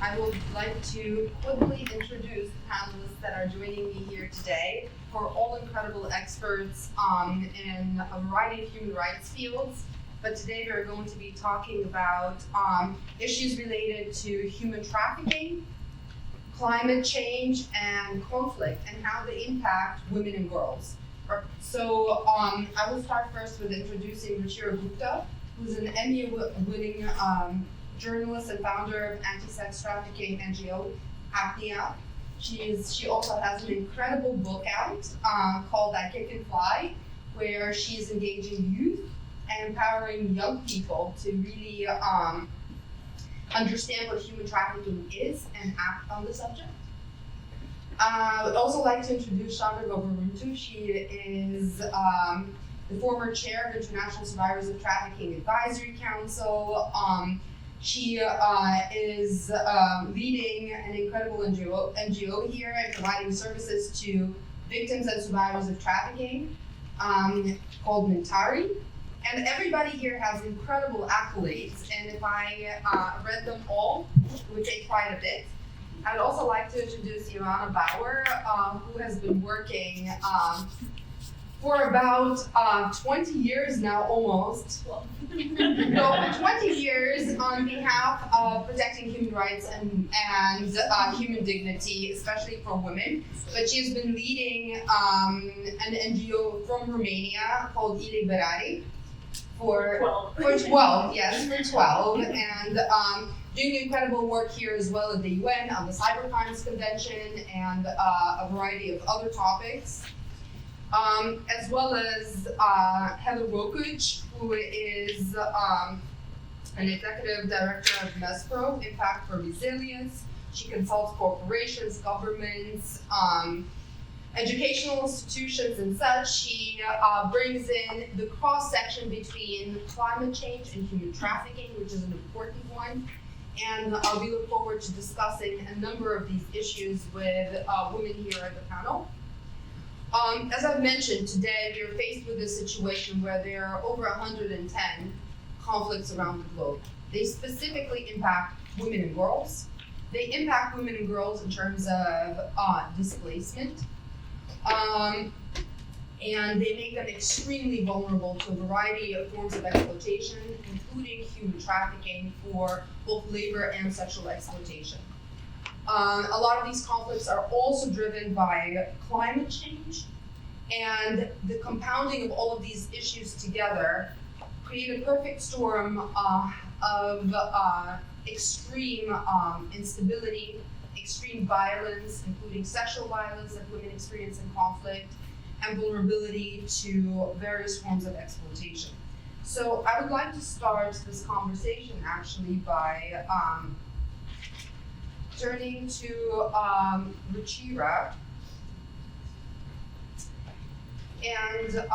I would like to quickly introduce the panelists that are joining me here today, who are all incredible experts in a variety of human rights fields. But today we're going to be talking about issues related to human trafficking, climate change, and conflict, and how they impact women and girls. So I will start first with introducing RUCHIRA GUPTA, who's an Emmy-winning journalist and founder of anti-sex trafficking NGO TATIANA. She also has an incredible book out called I Kick and Fly, where she's engaging youth and empowering young people to really understand what human trafficking is and act on the subject. I would also like to introduce SHANDRA WOWORUNTU. She is the former chair of International Survivors of Trafficking Advisory Council. She is leading an incredible NGO here and providing services to victims and survivors of trafficking called Mentari. And everybody here has incredible accolades, and if I read them all, it would take quite a bit. I'd also like to introduce BAUER, who has been working for about 20 years now, almost. No, 20 years on behalf of protecting human rights and human dignity, especially for women. But she has been leading an NGO from Romania called IOANA for 12, and doing incredible work here as well at the UN on the Cybercrimes Convention and a variety of other topics. As well as Heather WOKUSCH, who is an executive director of MESPERO, Impact for Resilience. She consults corporations, governments, educational institutions and such. She brings in the cross-section between climate change and human trafficking, which is an important one. And we look forward to discussing a number of these issues with women here at the panel. As I've mentioned, today we are faced with a situation where there are over 110 conflicts around the globe. They specifically impact women and girls. They impact women and girls in terms of displacement. And they make them extremely vulnerable to a variety of forms of exploitation, including human trafficking for both labor and sexual exploitation. A lot of these conflicts are also driven by climate change, and the compounding of all of these issues together create a perfect storm of extreme instability, extreme violence, including sexual violence that women experience in conflict, and vulnerability to various forms of exploitation. So I would like to start this conversation actually by turning to RUCHIRA and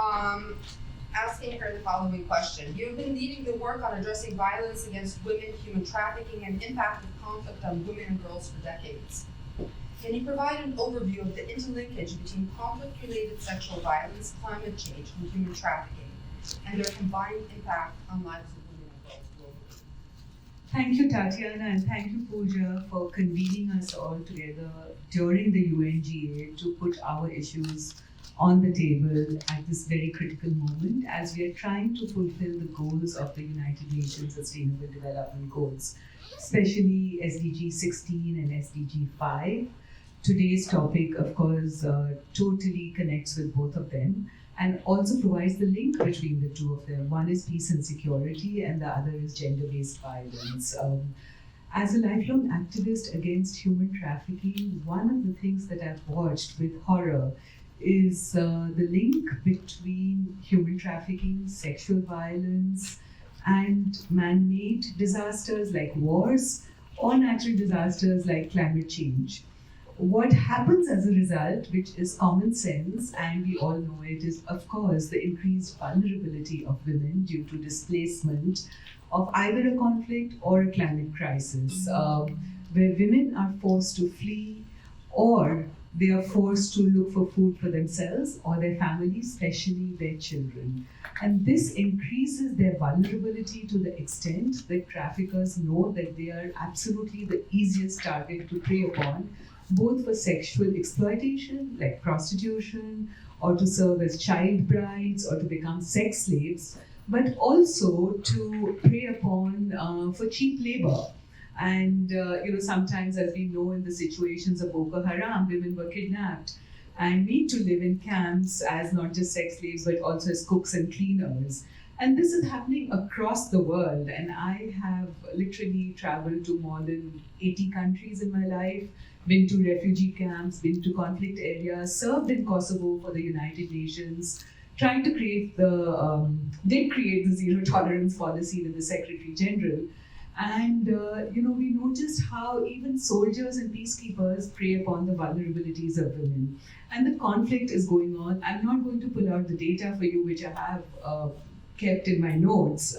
asking her the following question. You've been leading the work on addressing violence against women, human trafficking, and impact of conflict on women and girls for decades. Can you provide an overview of the interlinkage between conflict-related sexual violence, climate change, and human trafficking, and their combined impact on lives of women and girls globally? Thank you, Tatiana, and thank you, Pooja, for convening us all together during the UNGA to put our issues on the table at this very critical moment as we are trying to fulfill the goals of the United Nations Sustainable Development Goals, especially SDG 16 and SDG 5. Today's topic, of course, totally connects with both of them and also provides the link between the two of them. One is peace and security, and the other is gender-based violence. As a lifelong activist against human trafficking, one of the things that I've watched with horror is the link between human trafficking, sexual violence, and man-made disasters like wars or natural disasters like climate change. What happens as a result, which is common sense, and we all know it, is of course the increased vulnerability of women due to displacement of either a conflict or a climate crisis, where women are forced to flee or They are forced to look for food for themselves or their families, especially their children. And this increases their vulnerability to the extent that traffickers know that they are absolutely the easiest target to prey upon, both for sexual exploitation, like prostitution, or to serve as child brides, or to become sex slaves, but also to prey upon for cheap labor. And sometimes, as we know, in the situations of Boko Haram, women were kidnapped and made to live in camps as not just sex slaves but also as cooks and cleaners. And this is happening across the world. And I have literally traveled to more than 80 countries in my life, been to refugee camps, been to conflict areas, served in Kosovo for the United Nations, trying to create did create the zero tolerance policy with the Secretary General. And we noticed how even soldiers and peacekeepers prey upon the vulnerabilities of women. And the conflict is going on. I'm not going to pull out the data for you, which I have kept in my notes,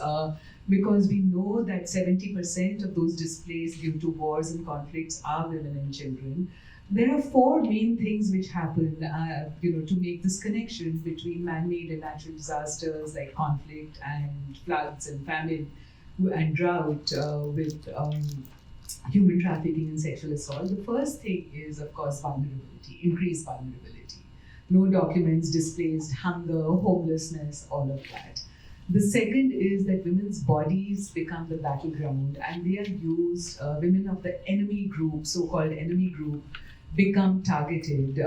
because we know that 70% of those displaced due to wars and conflicts are women and children. There are four main things which happen, to make this connection between man-made and natural disasters like conflict and floods and famine and drought with human trafficking and sexual assault. The first thing is, of course, vulnerability, increased vulnerability. No documents, displaced, hunger, homelessness, all of that. The second is that women's bodies become the battleground, and they are used, women of the enemy group, so-called enemy group, become targeted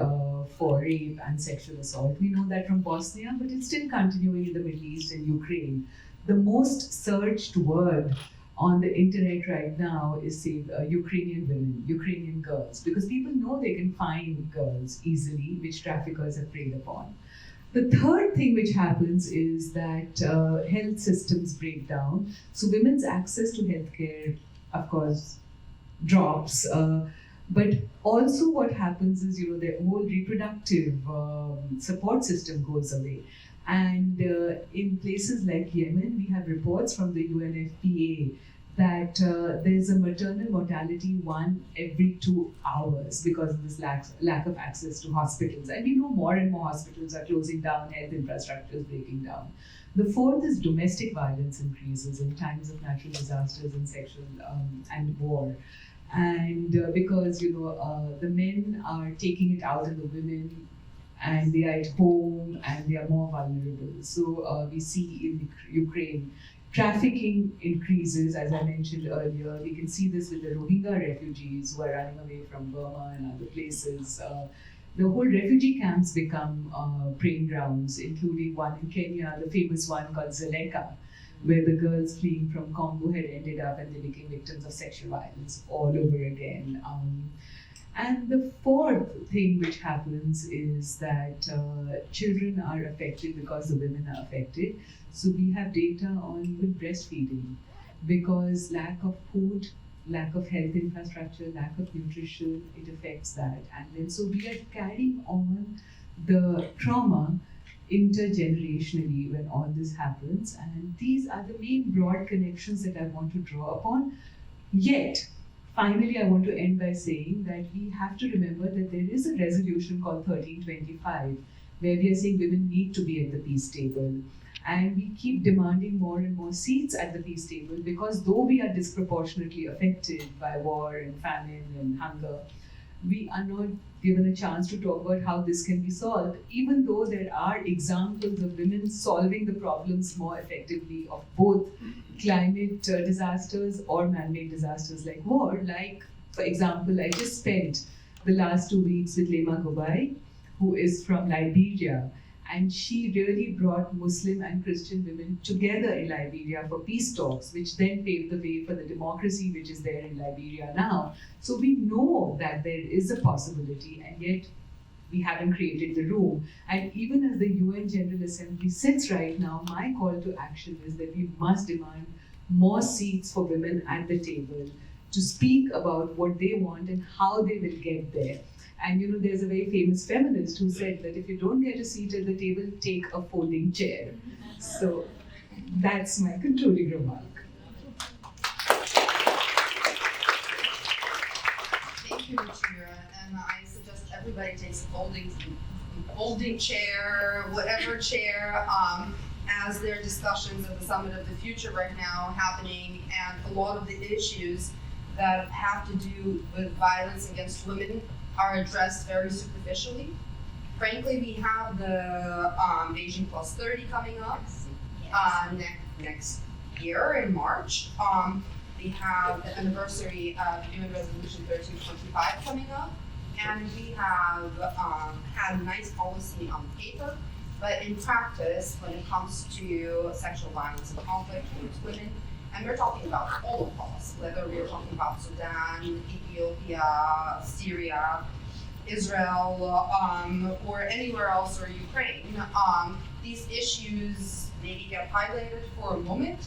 for rape and sexual assault. We know that from Bosnia, but it's still continuing in the Middle East and Ukraine. The most searched word on the internet right now is, say, Ukrainian women, Ukrainian girls, because people know they can find girls easily, which traffickers have preyed upon. The third thing which happens is that health systems break down. So women's access to healthcare, of course, drops. But also what happens is, their whole reproductive support system goes away. And in places like Yemen, we have reports from the UNFPA that there's a maternal mortality 1 every 2 hours because of this lack of access to hospitals. And we know more and more hospitals are closing down, health infrastructure is breaking down. The fourth is domestic violence increases in times of natural disasters and sexual and war. And because, the men are taking it out on the women, and they are at home and they are more vulnerable. So we see in Ukraine, trafficking increases, as I mentioned earlier. We can see this with the Rohingya refugees who are running away from Burma and other places. The whole refugee camps become preying grounds, including one in Kenya, the famous one called Zeleka, where the girls fleeing from Congo had ended up and they became victims of sexual violence all over again. And the fourth thing which happens is that children are affected because the women are affected. So we have data on even breastfeeding, because lack of food, lack of health infrastructure, lack of nutrition, it affects that. And then so we are carrying on the trauma intergenerationally when all this happens. And these are the main broad connections that I want to draw upon. Yet, finally, I want to end by saying that we have to remember that there is a resolution called 1325, where we are saying women need to be at the peace table. And we keep demanding more and more seats at the peace table, because though we are disproportionately affected by war and famine and hunger, we are not given a chance to talk about how this can be solved, even though there are examples of women solving the problems more effectively of both climate disasters or man-made disasters like war. Like, for example, I just spent the last 2 weeks with Lema Gobai, who is from Liberia, and she really brought Muslim and Christian women together in Liberia for peace talks, which then paved the way for the democracy which is there in Liberia now. So we know that there is a possibility, and yet we haven't created the room. And even as the UN General Assembly sits right now, my call to action is that we must demand more seats for women at the table to speak about what they want and how they will get there. And there's a very famous feminist who said that if you don't get a seat at the table, take a folding chair. So that's my concluding remark. Thank you, Ruchira. And I suggest just everybody takes a folding chair, whatever chair, as their discussions at the Summit of the Future right now happening, and a lot of the issues that have to do with violence against women are addressed very superficially. Frankly, we have the Beijing Plus 30 coming up next year in March. We have the anniversary of UN Resolution 1325 coming up, and we have had a nice policy on paper, but in practice, when it comes to sexual violence and conflict against women, and we're talking about all of us, whether we're talking about Sudan, Ethiopia, Syria, Israel, or anywhere else, or Ukraine, these issues maybe get highlighted for a moment,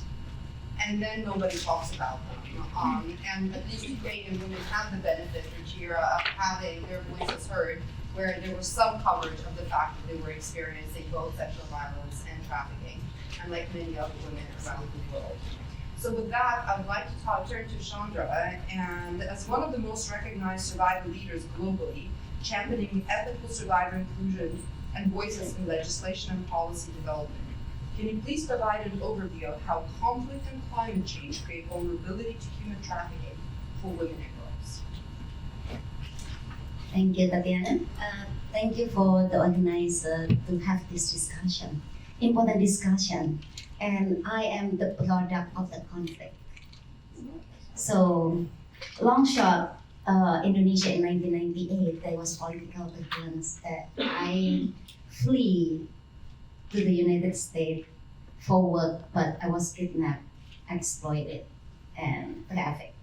and then nobody talks about them. And at least Ukrainian women have the benefit, RUCHIRA, of having their voices heard, where there was some coverage of the fact that they were experiencing both sexual violence and trafficking, unlike many other women around the world. So with that, I would like to turn to Chandra, and as one of the most recognized survivor leaders globally, championing ethical survivor inclusion and voices in legislation and policy development, can you please provide an overview of how conflict and climate change create vulnerability to human trafficking for women and girls? Thank you, Tatiana. Thank you for the organizer to have this discussion, important discussion. And I am the product of the conflict. So, long shot, Indonesia in 1998, there was political violence that I flee to the United States for work, but I was kidnapped, exploited, and trafficked.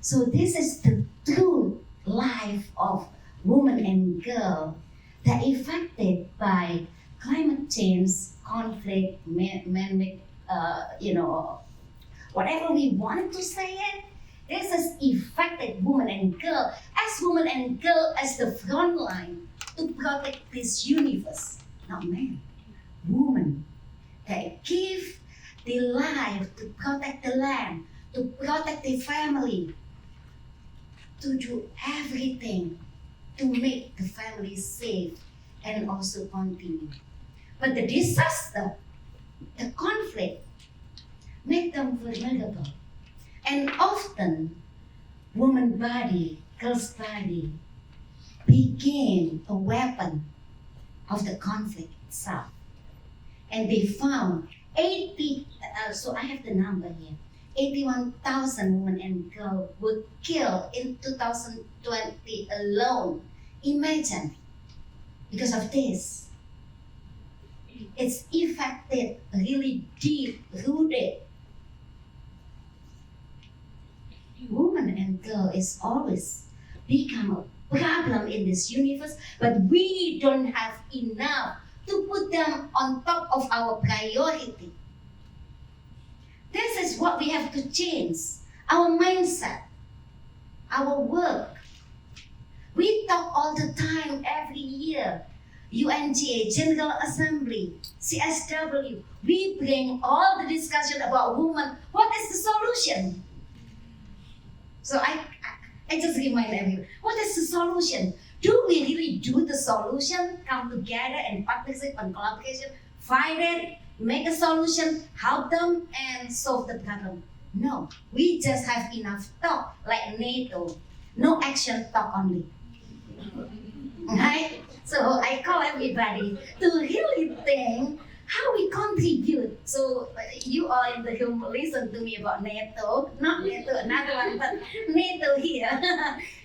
So this is the true life of women and girl that affected by climate change, conflict, man-made, whatever we want to say it. This has affected women and girl, as women and girl as the front line to protect this universe, not men. Women that give their life to protect the land, to protect their family, to do everything to make the family safe and also continue. But the disaster, the conflict, make them vulnerable. And often, woman's body, girl's body, became a weapon of the conflict itself. And they found so I have the number here, 81,000 women and girls were killed in 2020 alone. Imagine, because of this. It's affected really deep, rooted. Woman and girl is always become a problem in this universe, but we don't have enough to put them on top of our priority. This is what we have to change. Our mindset, our work. We talk all the time, every year. UNGA, General Assembly, CSW. We bring all the discussion about women. What is the solution? So I just remind everyone, what is the solution? Do we really do the solution? Come together and partnership and collaboration, find it, make a solution, help them, and solve the problem? No, we just have enough talk, like NATO. No action, talk only. Right? So I call everybody to really think how we contribute. So you all in the room listen to me about NATO, not NATO, another one, but NATO here.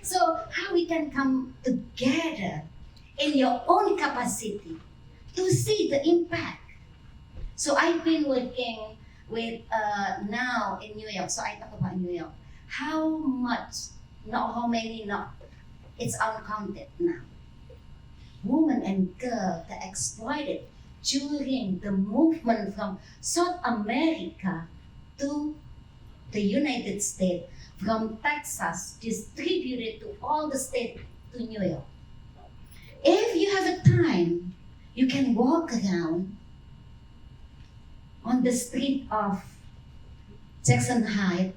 So how we can come together in your own capacity to see the impact. So I've been working with now in New York. So I talk about New York. How much, not how many, not, it's uncounted now. Women and girls that exploited during the movement from South America to the United States, from Texas, distributed to all the states to New York. If you have a time, you can walk around on the street of Jackson Heights.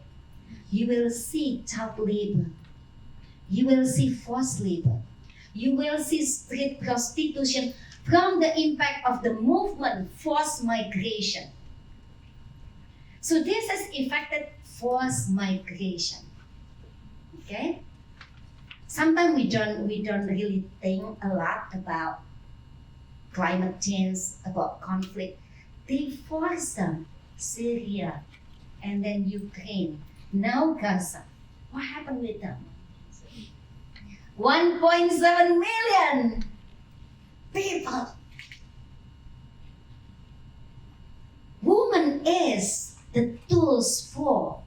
You will see child labor. You will see forced labor. You will see street prostitution from the impact of the movement forced migration. So this has affected forced migration. Okay? Sometimes we don't really think a lot about climate change, about conflict. They force them, Syria, and then Ukraine, now Gaza. What happened with them? 1.7 million people. Woman is the tools for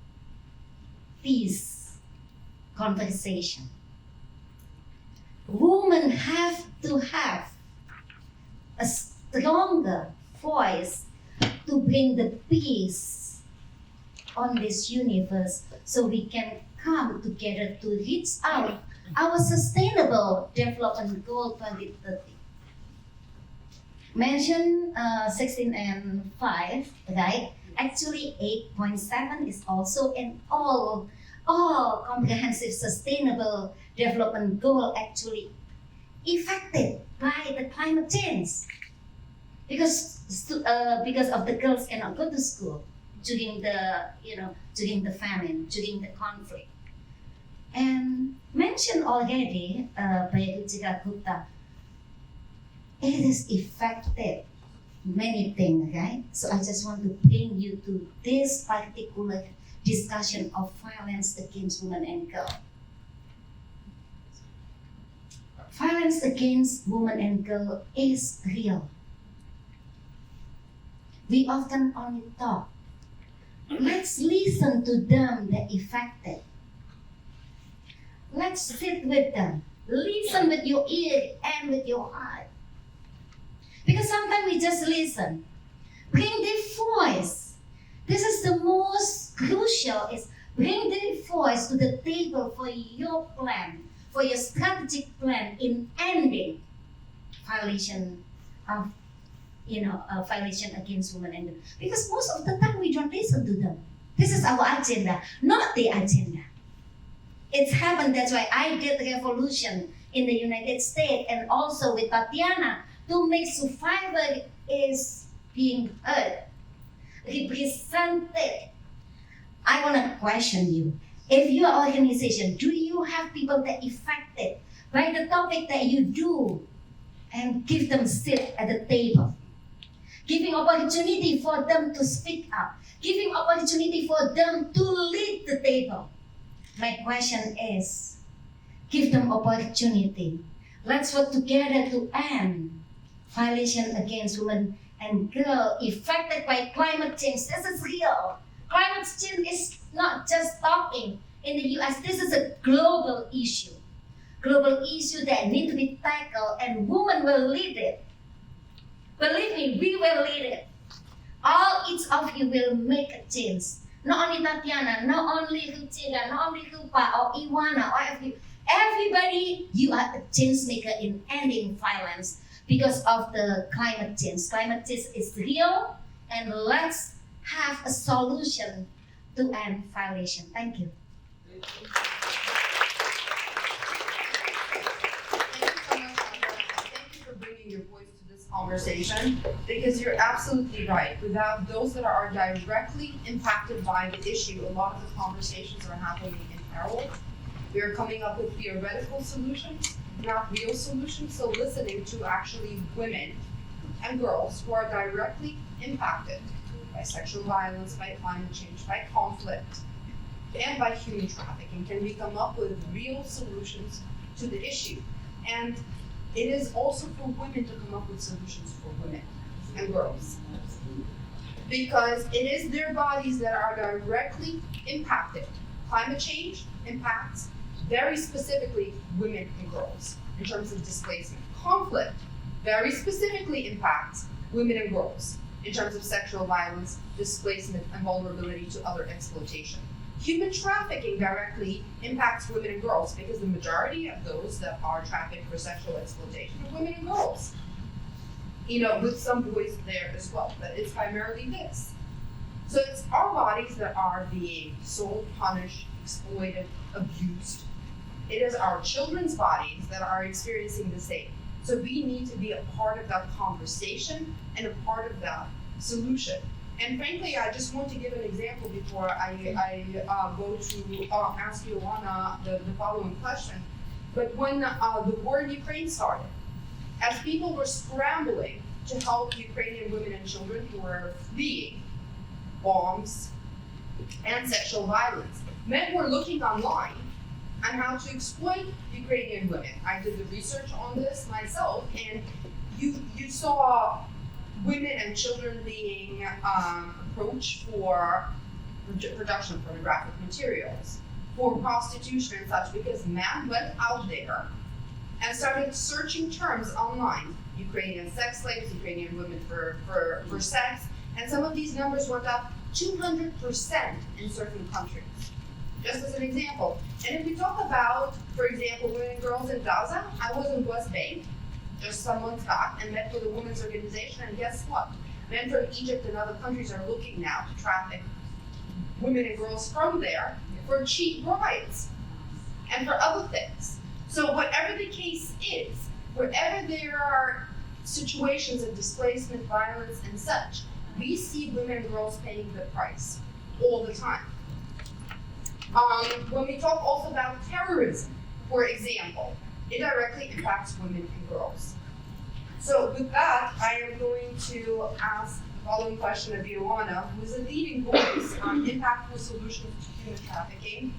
peace conversation. Women have to have a stronger voice to bring the peace on this universe so we can come together to reach out our sustainable development goal 2030. Mention 16 and 5, right? Actually 8.7 is also an all comprehensive sustainable development goal actually affected by the climate change. Because of the girls cannot go to school during the famine, during the conflict. And mentioned already by RUCHIRA GUPTA, it has affected many things, right? So I just want to bring you to this particular discussion of violence against women and girls. Violence against women and girls is real. We often only talk. Let's listen to them that affected. Let's sit with them. Listen with your ear and with your heart. Because sometimes we just listen. Bring their voice. This is the most crucial, is bring their voice to the table for your plan, for your strategic plan in ending violation of violation against women and girls. Because most of the time we don't listen to them. This is our agenda, not the agenda. It's happened, that's why I did revolution in the United States and also with TATIANA to make survivor is being heard, represented. I want to question you. If your organization, do you have people that affected by the topic that you do and give them sit at the table? Giving opportunity for them to speak up, giving opportunity for them to lead the table. My question is, give them opportunity. Let's work together to end violation against women and girls affected by climate change. This is real. Climate change is not just talking in the US. This is a global issue. Global issue that need to be tackled and women will lead it. Believe me, we will lead it. Each of you will make a change. Not only TATIANA, not only RUCHIRA, not only RUPA or IOANA or everybody, you are a change maker in ending violence because of the climate change. Climate change is real, and let's have a solution to end violation. Thank you. Thank you so much, Sandra. Thank you for bringing your voice to this conversation, because you're absolutely right. Without those that are directly impacted by the issue, a lot of the conversations are happening in parallel. We are coming up with theoretical solutions, not real solutions. So listening to actually women and girls who are directly impacted by sexual violence, by climate change, by conflict, and by human trafficking, can we come up with real solutions to the issue? And it is also for women to come up with solutions for women and girls. Because it is their bodies that are directly impacted. Climate change impacts very specifically women and girls in terms of displacement. Conflict very specifically impacts women and girls in terms of sexual violence, displacement, and vulnerability to other exploitation. Human trafficking directly impacts women and girls because the majority of those that are trafficked for sexual exploitation are women and girls. With some boys there as well, but it's primarily this. So it's our bodies that are being sold, punished, exploited, abused, It is our children's bodies that are experiencing the same. So we need to be a part of that conversation and a part of that solution. And frankly, I just want to give an example before I go to ask IOANA the following question. But when the war in Ukraine started, as people were scrambling to help Ukrainian women and children who were fleeing bombs and sexual violence, men were looking online on how to exploit Ukrainian women. I did the research on this myself, and you saw women and children being approached for production of pornographic materials, for prostitution and such, because men went out there and started searching terms online. Ukrainian sex slaves, Ukrainian women for sex, and some of these numbers went up 200% in certain countries. Just as an example. And if we talk about, for example, women and girls in Gaza, I was in West Bank just some months back and met with a women's organization, and guess what? Men from Egypt and other countries are looking now to traffic women and girls from there for cheap rides and for other things. So whatever the case is, wherever there are situations of displacement, violence, and such, we see women and girls paying the price all the time. When we talk also about terrorism, for example, it directly impacts women and girls. So with that, I am going to ask the following question of IOANA, who is a leading voice on impactful solutions to human trafficking.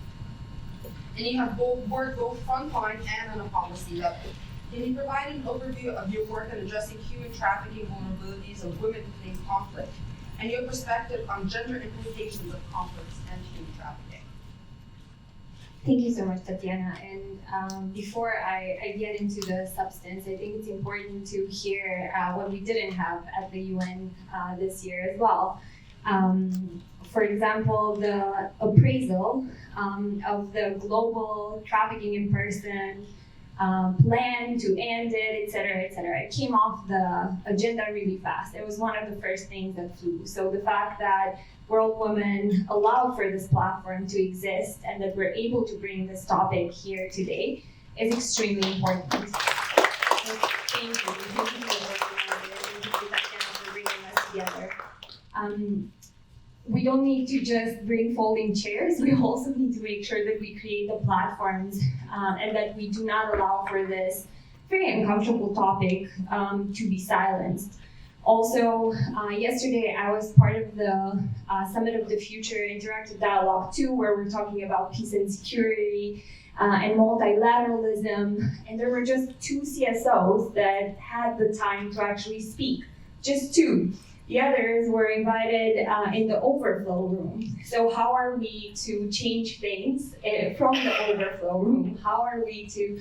And you have worked both frontline and on a policy level. Can you provide an overview of your work in addressing human trafficking vulnerabilities of women fleeing conflict, and your perspective on gender implications of conflicts and human trafficking? Thank you so much, Tatiana. And before I get into the substance, I think it's important to hear what we didn't have at the UN this year as well. For example, the appraisal of the global trafficking in person plan to end it, etc., etc. It came off the agenda really fast. It was one of the first things that flew. So the fact that World Women allowed for this platform to exist and that we're able to bring this topic here today is extremely important. So thank you. Thank you for bringing us together. We don't need to just bring folding chairs. We also need to make sure that we create the platforms and that we do not allow for this very uncomfortable topic to be silenced. Also, yesterday I was part of the Summit of the Future Interactive Dialogue 2, where we're talking about peace and security and multilateralism, and there were just 2 CSOs that had the time to actually speak, just 2. The others were invited in the overflow room. So how are we to change things from the overflow room? How are we to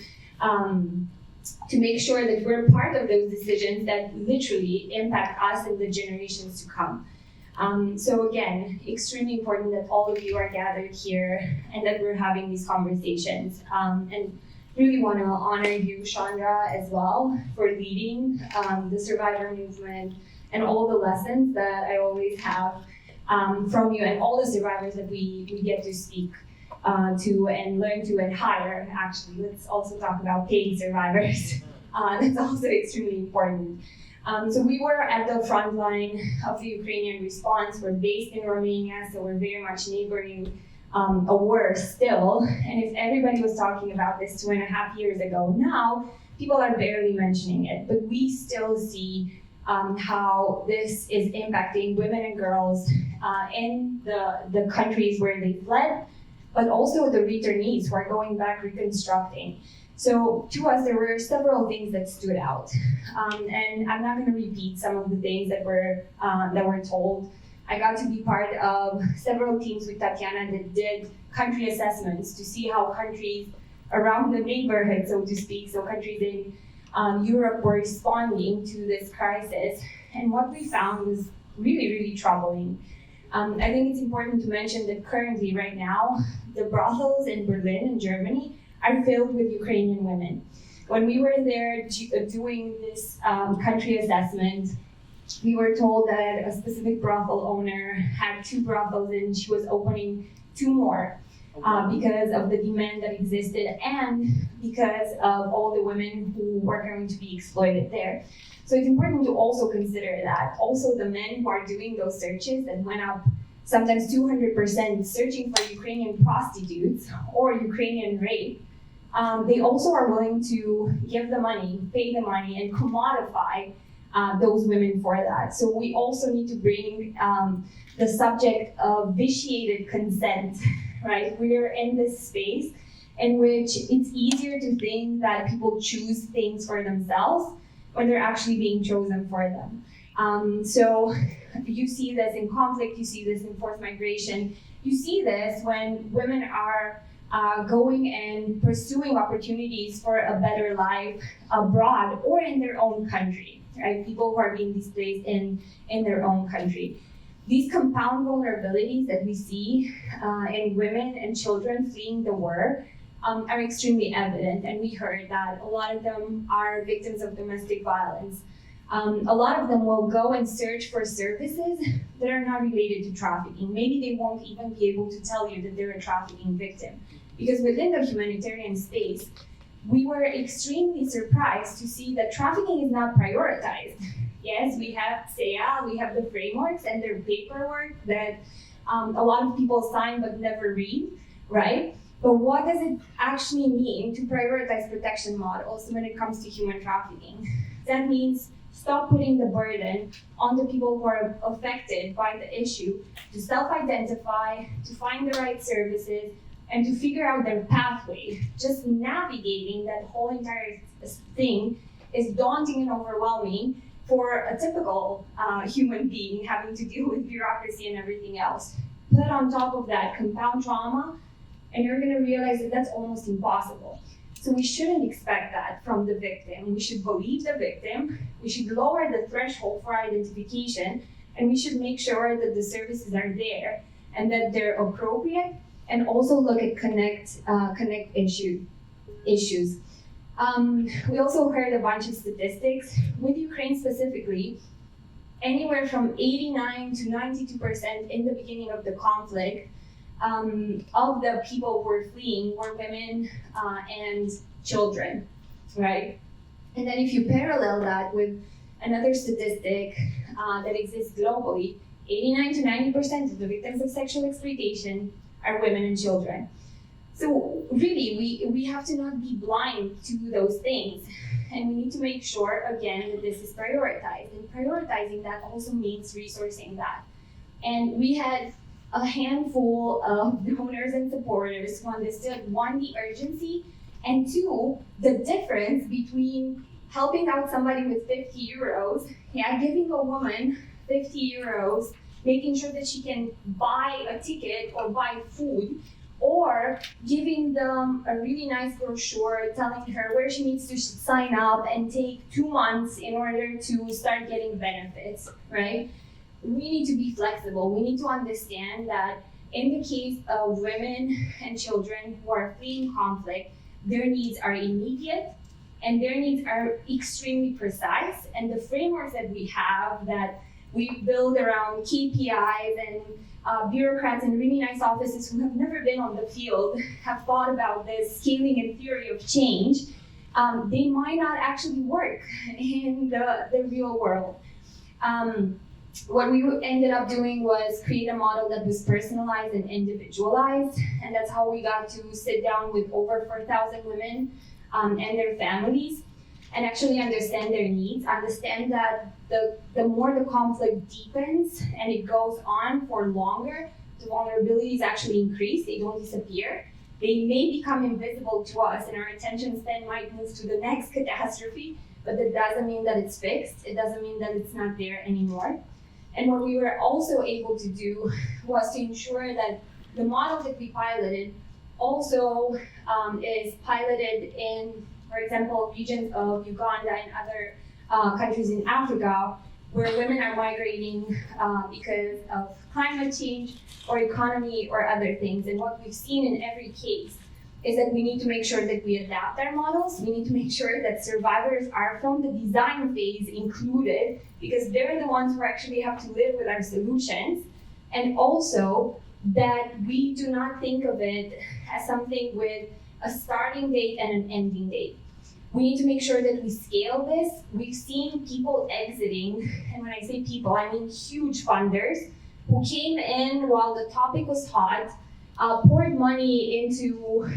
make sure that we're part of those decisions that literally impact us and the generations to come? So again, extremely important that all of you are gathered here and that we're having these conversations. And really want to honor you, Shandra, as well, for leading the survivor movement and all the lessons that I always have from you and all the survivors that we get to speak to and learn to and hire. Actually, let's also talk about paying survivors. That's also extremely important. So we were at the front line of the Ukrainian response. We're based in Romania, so we're very much neighboring a war still. And if everybody was talking about this 2.5 years ago, now people are barely mentioning it, but we still see how this is impacting women and girls in the countries where they fled, but also the returnees who are going back reconstructing. So to us, there were several things that stood out. And I'm not going to repeat some of the things that were told. I got to be part of several teams with Tatiana that did country assessments to see how countries around the neighborhood, so to speak, so countries in Europe were responding to this crisis. And what we found was really, really troubling. I think it's important to mention that currently, right now, the brothels in Berlin and Germany are filled with Ukrainian women. When we were there doing this country assessment, we were told that a specific brothel owner had 2 brothels and she was opening 2 more. because of the demand that existed and because of all the women who were going to be exploited there. So it's important to also consider that. Also, the men who are doing those searches that went up sometimes 200% searching for Ukrainian prostitutes or Ukrainian rape, they also are willing to give the money, pay the money, and commodify those women for that. So we also need to bring the subject of vitiated consent, right? We're in this space in which it's easier to think that people choose things for themselves when they're actually being chosen for them. So you see this in conflict, you see this in forced migration, you see this when women are going and pursuing opportunities for a better life abroad or in their own country, right? People who are being displaced in their own country. These compound vulnerabilities that we see in women and children fleeing the war are extremely evident, and we heard that a lot of them are victims of domestic violence. A lot of them will go and search for services that are not related to trafficking. Maybe they won't even be able to tell you that they're a trafficking victim. Because within the humanitarian space, we were extremely surprised to see that trafficking is not prioritized. Yes, we have SEA, we have the frameworks and their paperwork that a lot of people sign but never read, right? But what does it actually mean to prioritize protection models when it comes to human trafficking? That means stop putting the burden on the people who are affected by the issue to self-identify, to find the right services, and to figure out their pathway. Just navigating that whole entire thing is daunting and overwhelming for a typical human being having to deal with bureaucracy and everything else. Put on top of that compound trauma, and you're gonna realize that that's almost impossible. So we shouldn't expect that from the victim. We should believe the victim, we should lower the threshold for identification, and we should make sure that the services are there and that they're appropriate, and also look at connect issues. We also heard a bunch of statistics. With Ukraine specifically, anywhere from 89 to 92% in the beginning of the conflict of the people who were fleeing were women and children, right? And then if you parallel that with another statistic that exists globally, 89 to 90% of the victims of sexual exploitation are women and children. So really, we have to not be blind to those things. And we need to make sure, again, that this is prioritized. And prioritizing that also means resourcing that. And we had a handful of donors and supporters who understood, one, the urgency, and two, the difference between helping out somebody with 50 euros, giving a woman 50 euros, making sure that she can buy a ticket or buy food, or giving them a really nice brochure telling her where she needs to sign up and take 2 months in order to start getting benefits, right? We need to be flexible. We need to understand that in the case of women and children who are fleeing conflict, their needs are immediate and their needs are extremely precise. And the frameworks that we have that we build around KPIs and bureaucrats in really nice offices who have never been on the field have thought about this scaling and theory of change, they might not actually work in the real world. What we ended up doing was create a model that was personalized and individualized, and that's how we got to sit down with over 4,000 women and their families and actually understand their needs, understand that the more the conflict deepens and it goes on for longer, the vulnerabilities actually increase, they don't disappear. They may become invisible to us and our attention span might move to the next catastrophe, but that doesn't mean that it's fixed. It doesn't mean that it's not there anymore. And what we were also able to do was to ensure that the model that we piloted also is piloted in, for example, regions of Uganda and other countries in Africa where women are migrating because of climate change or economy or other things. And what we've seen in every case is that we need to make sure that we adapt our models. We need to make sure that survivors are from the design phase included, because they're the ones who actually have to live with our solutions. And also, that we do not think of it as something with a starting date and an ending date. We need to make sure that we scale this. We've seen people exiting, and when I say people, I mean huge funders who came in while the topic was hot, poured money into,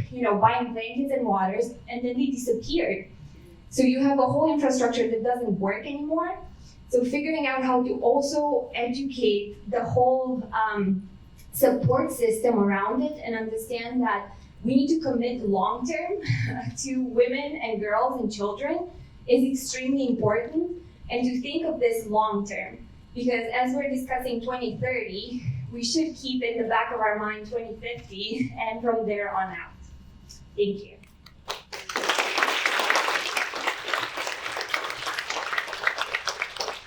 buying blankets and waters, and then they disappeared. So you have a whole infrastructure that doesn't work anymore. So figuring out how to also educate the whole support system around it and understand that we need to commit long term to women and girls and children is extremely important, and to think of this long term. Because as we're discussing 2030, we should keep in the back of our mind 2050 and from there on out. Thank you.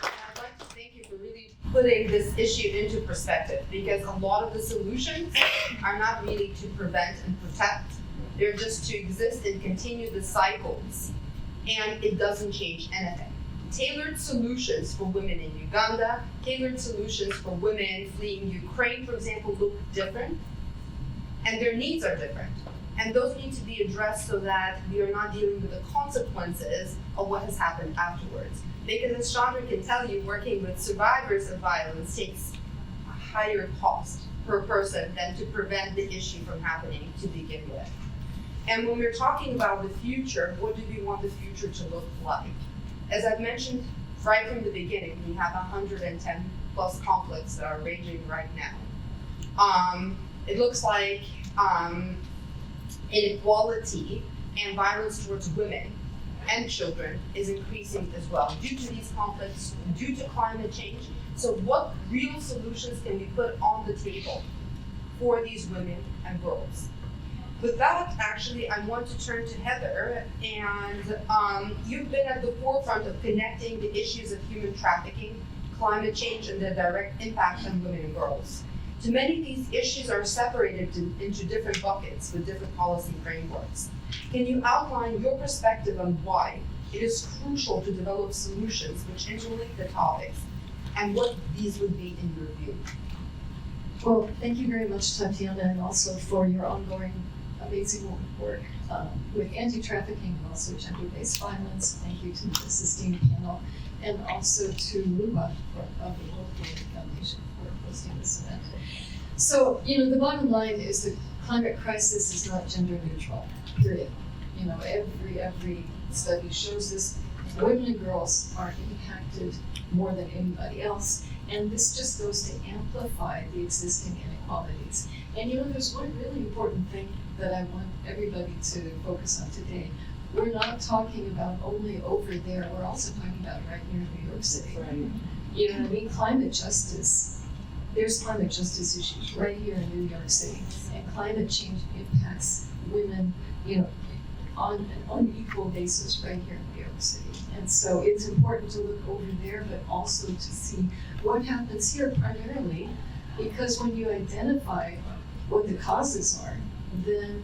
I'd like to thank you for really putting this issue into perspective, because a lot of the solutions are not really to prevent and protect. They're just to exist and continue the cycles, and it doesn't change anything. Tailored solutions for women in Uganda, tailored solutions for women fleeing Ukraine, for example, look different, and their needs are different. And those need to be addressed so that we are not dealing with the consequences of what has happened afterwards. Because as Chandra can tell you, working with survivors of violence takes a higher cost per person than to prevent the issue from happening to begin with. And when we're talking about the future, what do we want the future to look like? As I've mentioned right from the beginning, we have 110 plus conflicts that are raging right now. It looks like inequality and violence towards women and children is increasing as well due to these conflicts, due to climate change. So what real solutions can we put on the table for these women and girls? With that, actually, I want to turn to Heather, and you've been at the forefront of connecting the issues of human trafficking, climate change, and their direct impact on women and girls. To many, these issues are separated into different buckets with different policy frameworks. Can you outline your perspective on why it is crucial to develop solutions which interlink the topics, and what these would be in your view? Well, thank you very much, Tatiana, and also for your ongoing amazing work with anti-trafficking and also gender-based violence. Thank you to this esteemed panel, and also to LUBA of the World Foundation for hosting this event. So, the bottom line is the climate crisis is not gender neutral, period. Every study shows this. Women and girls are impacted more than anybody else, and this just goes to amplify the existing inequalities. And there's one really important thing that I want everybody to focus on today. We're not talking about only over there, we're also talking about right here in New York City. Right. Climate justice, there's climate justice issues right here in New York City. And climate change impacts women, on an unequal basis right here in New York City. And so it's important to look over there, but also to see what happens here primarily, because when you identify what the causes are, then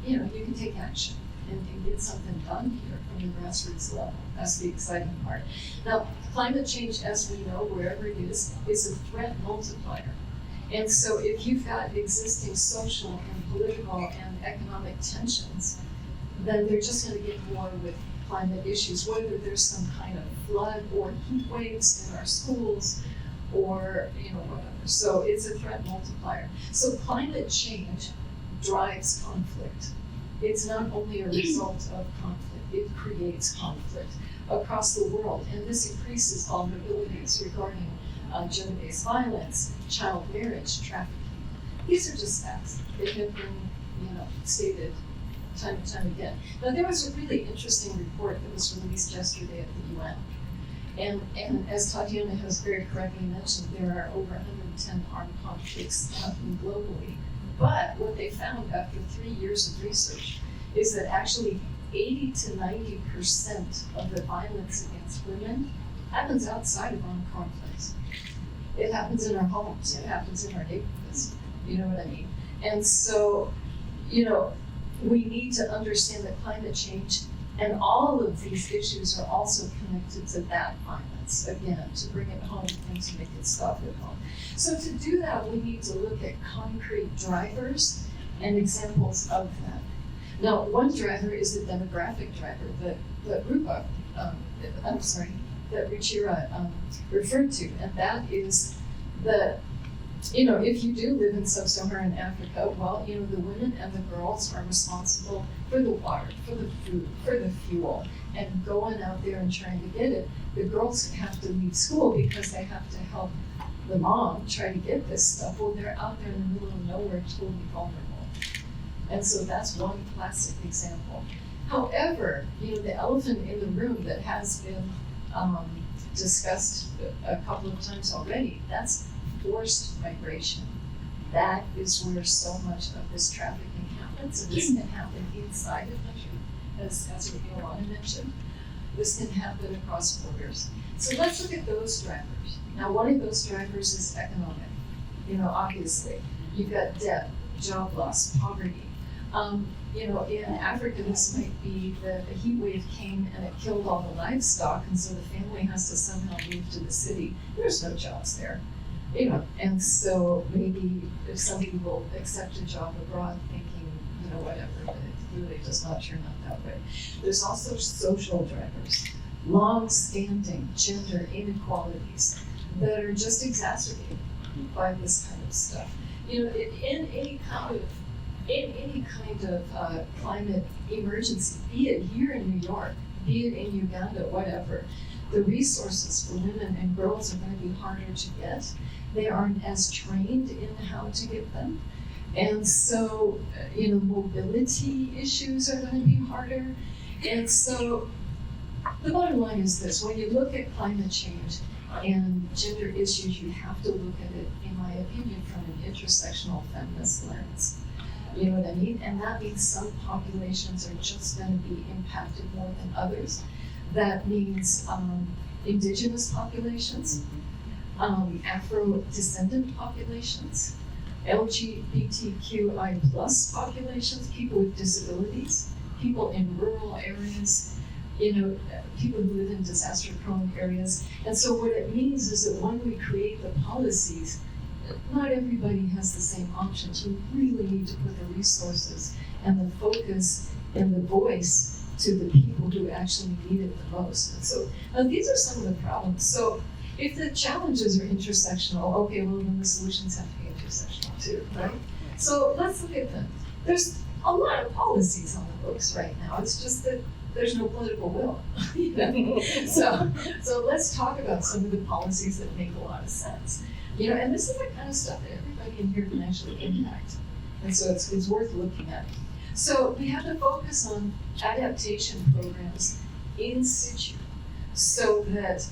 you can take action and get something done here from the grassroots level. That's the exciting part. Now, climate change, as we know, wherever it is a threat multiplier. And so if you've got existing social and political and economic tensions, then they're just going to get more with climate issues, whether there's some kind of flood or heat waves in our schools or whatever. So it's a threat multiplier. So climate change drives conflict. It's not only a result of conflict, it creates conflict across the world. And this increases vulnerabilities regarding gender-based violence, child marriage, trafficking. These are just facts. They have been stated time and time again. Now, there was a really interesting report that was released yesterday at the UN. And as Tatiana has very correctly mentioned, there are over 110 armed conflicts happening globally. But what they found after 3 years of research is that actually 80 to 90% of the violence against women happens outside of armed conflicts. It happens in our homes, it happens in our neighborhoods, you know what I mean? And so, we need to understand that climate change And all of these issues are also connected to that violence, again, to bring it home and to make it stop at home. So to do that, we need to look at concrete drivers and examples of that. Now, one driver is the demographic driver that Ruchira referred to, and that is that, you know, if you do live in sub-Saharan Africa, well, you know, the women and the girls are responsible for the water, for the food, for the fuel, and going out there and trying to get it. The girls have to leave school because they have to help the mom try to get this stuff. Well, they're out there in the middle of nowhere, totally vulnerable. And so that's one classic example. However, you know, the elephant in the room that has been discussed a couple of times already, that's forced migration. That is where so much of this trafficking happens, and this can happen inside a country, as IOANA mentioned. This can happen across borders. So let's look at those drivers. Now, one of those drivers is economic. You know, obviously, you've got debt, job loss, poverty. You know, in Africa, this might be that a heat wave came and it killed all the livestock, and so the family has to somehow move to the city. There's no jobs there, you know, and so maybe if somebody will accept a job abroad thinking, you know, whatever, but it really does not turn out that way. There's also social drivers, long-standing gender inequalities that are just exacerbated by this kind of stuff. You know, in any kind of climate emergency, be it here in New York, be it in Uganda, whatever, the resources for women and girls are going to be harder to get. They aren't as trained in how to get them. And so, you know, mobility issues are going to be harder. And so the bottom line is this: when you look at climate change and gender issues, you have to look at it, in my opinion, from an intersectional feminist lens. You know what I mean? And that means some populations are just going to be impacted more than others. That means indigenous populations, Afro-descendant populations, LGBTQI+ populations, people with disabilities, people in rural areas, you know, people who live in disaster-prone areas. And so what it means is that when we create the policies, not everybody has the same options. We really need to put the resources and the focus and the voice to the people who actually need it the most. And so these are some of the problems. So if the challenges are intersectional, okay, well then the solutions have to be intersectional too, right? So let's look at them. There's a lot of policies on the books right now. It's just that there's no political will. You know? So let's talk about some of the policies that make a lot of sense. You know, and this is the kind of stuff that everybody in here can actually impact. And so it's worth looking at. So we have to focus on adaptation programs in situ so that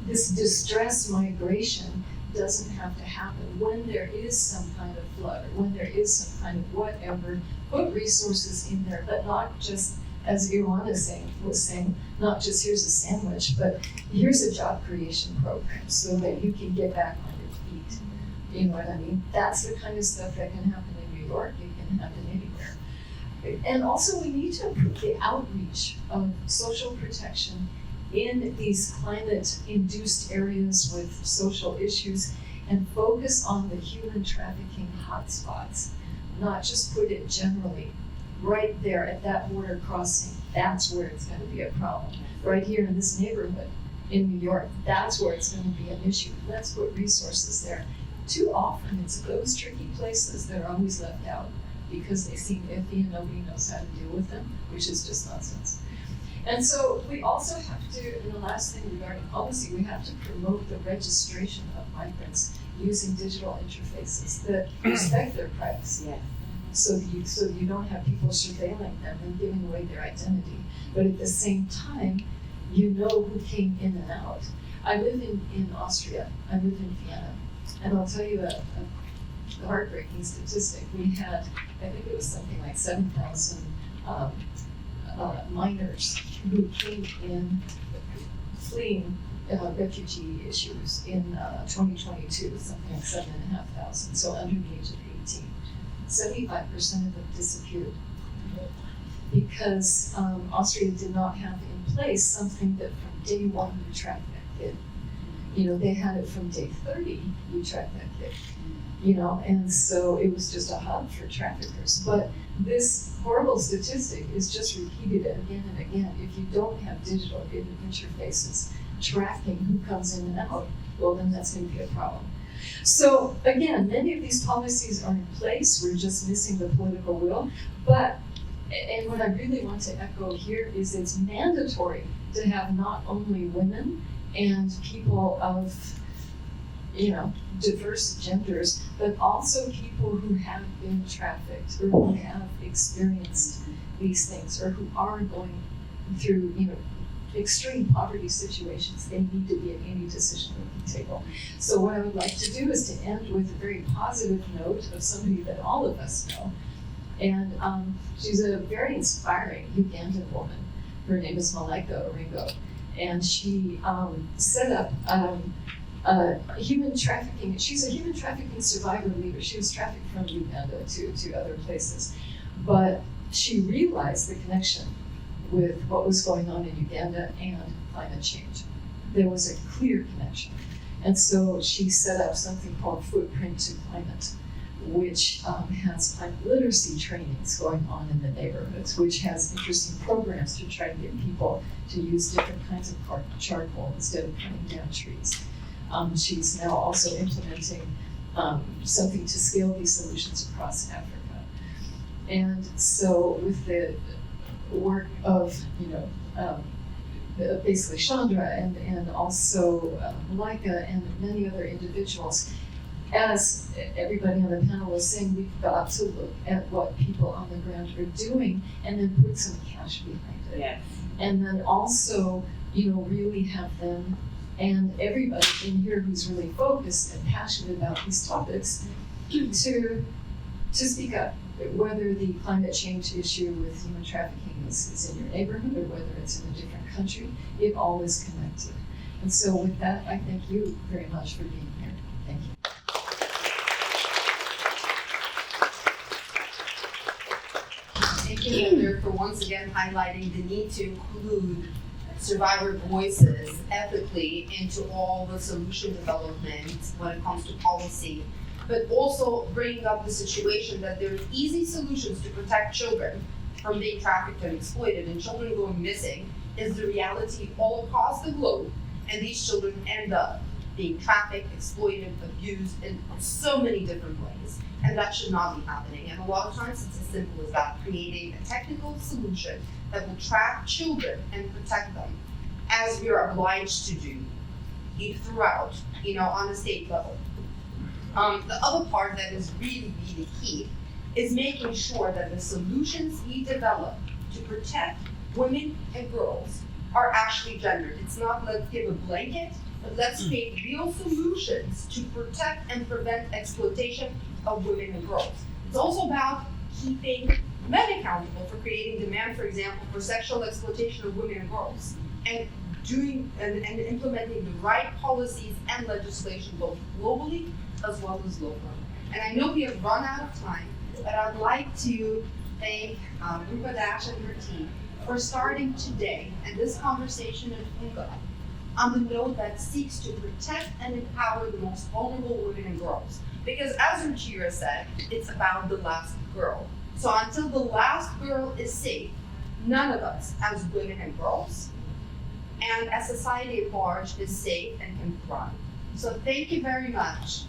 this distress migration doesn't have to happen when there is some kind of flood or when there is some kind of whatever. Put resources in there, but not just, as IOANA was saying, not just here's a sandwich, but here's a job creation program so that you can get back on your feet. You know what I mean? That's the kind of stuff that can happen in New York, it can happen anywhere. And also we need to improve the outreach of social protection in these climate-induced areas with social issues and focus on the human trafficking hotspots, not just put it generally. Right there at that border crossing, that's where it's going to be a problem. Right here in this neighborhood in New York, that's where it's going to be an issue. Let's put resources there. Too often, it's those tricky places that are always left out because they seem iffy and nobody knows how to deal with them, which is just nonsense. And so we also have to, and the last thing regarding policy, we have to promote the registration of migrants using digital interfaces that respect their privacy. Yeah. So you don't have people surveilling them and giving away their identity. But at the same time, you know who came in and out. I live in Austria. I live in Vienna. And I'll tell you a heartbreaking statistic. We had, I think it was something like 7,000 minors who came in fleeing refugee issues in 2022, something like 7,500, so under the age of 18. 75% of them disappeared. because Austria did not have in place something that from day one you track that kid. You know, they had it from day 30, you track that kid. You know, and so it was just a hub for traffickers. But this horrible statistic is just repeated again and again. If you don't have digital interfaces tracking who comes in and out, well, then that's going to be a problem. So again, many of these policies are in place. We're just missing the political will. But, and what I really want to echo here is it's mandatory to have not only women and people of, you know, diverse genders, but also people who have been trafficked or who have experienced these things or who are going through, you know, extreme poverty situations. They need to be at any decision-making table. So what I would like to do is to end with a very positive note of somebody that all of us know. And she's a very inspiring Ugandan woman. Her name is Malaika Oringo. And she set up human trafficking. She's a human trafficking survivor leader. She was trafficked from Uganda to other places. But she realized the connection with what was going on in Uganda and climate change. There was a clear connection. And so she set up something called Footprint to Climate, which has climate literacy trainings going on in the neighborhoods, which has interesting programs to try to get people to use different kinds of charcoal instead of cutting down trees. She's now also implementing something to scale these solutions across Africa. And so with the work of, you know, basically SHANDRA and also Malaika and many other individuals, as everybody on the panel was saying, we've got to look at what people on the ground are doing and then put some cash behind it. Yes. And then also, you know, really have them and everybody in here who's really focused and passionate about these topics to speak up, whether the climate change issue with human trafficking is in your neighborhood or whether it's in a different country, it all is connected. And so with that, I thank you very much for being here. Thank you. Thank you, Heather, for once again highlighting the need to include survivor voices ethically into all the solution development when it comes to policy, but also bringing up the situation that there are easy solutions to protect children from being trafficked and exploited, and children going missing is the reality all across the globe, and these children end up being trafficked, exploited, abused in so many different ways, and that should not be happening. And a lot of times it's as simple as that, creating a technical solution that will track children and protect them, as we are obliged to do throughout, you know, on a state level. The other part that is really, really key is making sure that the solutions we develop to protect women and girls are actually gendered. It's not let's give a blanket, but let's create real solutions to protect and prevent exploitation of women and girls. It's also about keeping men accountable for creating demand, for example, for sexual exploitation of women and girls, and doing and implementing the right policies and legislation both globally as well as locally. And I know we have run out of time, but I'd like to thank Rupa Dash and her team for starting today and this conversation in Punga on the note that seeks to protect and empower the most vulnerable women and girls. Because as RUCHIRA said, it's about the last girl. So until the last girl is safe, none of us as women and girls and as society at large is safe and can thrive. So thank you very much.